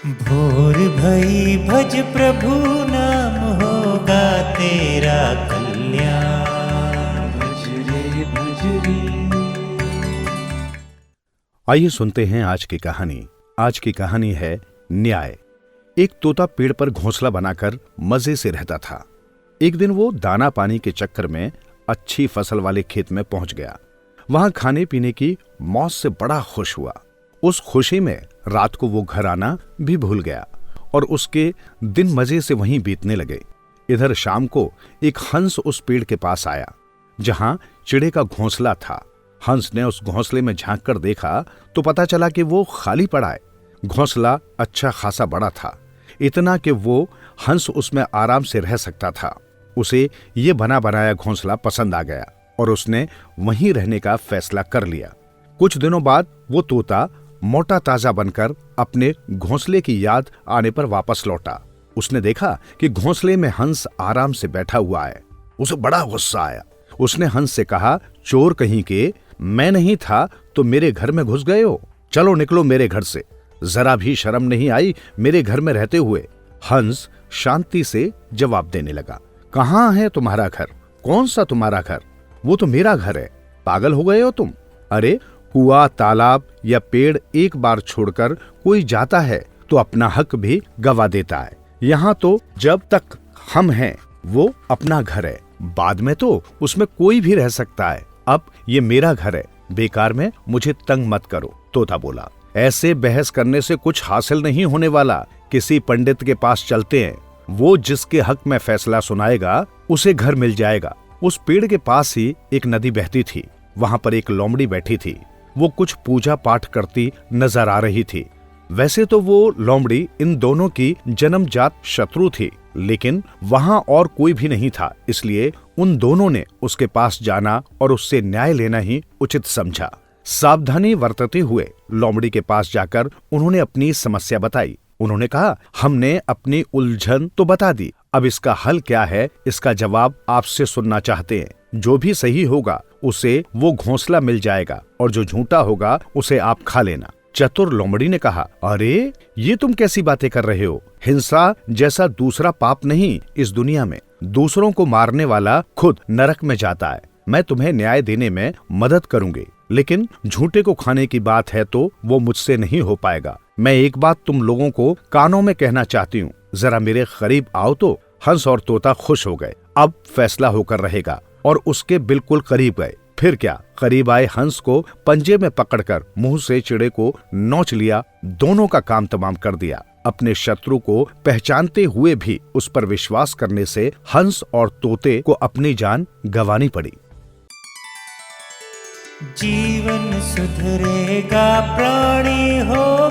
भोर भई भज प्रभु नाम होगा तेरा कल्याण। भज रे भज रे। आइए सुनते हैं आज की कहानी। आज की कहानी है न्याय। एक तोता पेड़ पर घोंसला बनाकर मजे से रहता था। एक दिन वो दाना पानी के चक्कर में अच्छी फसल वाले खेत में पहुंच गया। वहां खाने पीने की मौज से बड़ा खुश हुआ। उस खुशी में रात को वो घर आना भी भूल गया और उसके दिन मजे से वहीं बीतने लगे। इधर शाम को एक हंस उस पेड़ के पास आया जहां चिड़े का घोंसला था। हंस ने उस घोंसले में झांक कर देखा तो पता चला कि वो खाली पड़ा है। घोंसला अच्छा खासा बड़ा था, इतना कि वो हंस उसमें आराम से रह सकता था। उसे ये बना बनाया घोंसला पसंद आ गया और उसने वहीं रहने का फैसला कर लिया। कुछ दिनों बाद वो तोता मोटा ताजा बनकर अपने घोंसले की याद आने पर वापस लौटा। उसने देखा कि घोंसले में हंस आराम से बैठा हुआ है। उसे बड़ा गुस्सा आया। उसने हंस से कहा, चोर कहीं के, मैं नहीं था तो मेरे घर में घुस गए हो। चलो निकलो मेरे घर से। जरा भी शर्म नहीं आई मेरे घर में रहते हुए। हंस शांति से जवाब देने लगा, कहाँ है तुम्हारा घर? कौन सा तुम्हारा घर? वो तो मेरा घर है। पागल हो गए हो तुम? अरे कुआं, तालाब या पेड़ एक बार छोड़कर कोई जाता है तो अपना हक भी गवा देता है। यहाँ तो जब तक हम हैं वो अपना घर है, बाद में तो उसमें कोई भी रह सकता है। अब ये मेरा घर है, बेकार में मुझे तंग मत करो। तोता बोला, ऐसे बहस करने से कुछ हासिल नहीं होने वाला। किसी पंडित के पास चलते हैं, वो जिसके हक में फैसला सुनाएगा उसे घर मिल जाएगा। उस पेड़ के पास ही एक नदी बहती थी। वहां पर एक लोमड़ी बैठी थी। वो कुछ पूजा पाठ करती नजर आ रही थी। वैसे तो वो लोमड़ी इन दोनों की जन्मजात शत्रु थी, लेकिन वहां और कोई भी नहीं था, इसलिए उन दोनों ने उसके पास जाना और उससे न्याय लेना ही उचित समझा। सावधानी बरतते हुए लोमड़ी के पास जाकर उन्होंने अपनी समस्या बताई। उन्होंने कहा, हमने अपनी उलझन तो बता दी, अब इसका हल क्या है इसका जवाब आपसे सुनना चाहते हैं। जो भी सही होगा उसे वो घोंसला मिल जाएगा और जो झूठा होगा उसे आप खा लेना। चतुर लोमड़ी ने कहा, अरे ये तुम कैसी बातें कर रहे हो? हिंसा जैसा दूसरा पाप नहीं इस दुनिया में। दूसरों को मारने वाला खुद नरक में जाता है। मैं तुम्हें न्याय देने में मदद करूंगी, लेकिन झूठे को खाने की बात है तो वो मुझसे नहीं हो पाएगा। मैं एक बात तुम लोगों को कानों में कहना चाहती हूँ, जरा मेरे करीब आओ तो। हंस और तोता खुश हो गए। अब फैसला होकर रहेगा और उसके बिल्कुल करीब गए। फिर क्या, करीब आए हंस को पंजे में पकड़कर मुंह से चिड़े को नोच लिया। दोनों का काम तमाम कर दिया। अपने शत्रु को पहचानते हुए भी उस पर विश्वास करने से हंस और तोते को अपनी जान गंवानी पड़ी। जीवन सुधरेगा, प्राणी हो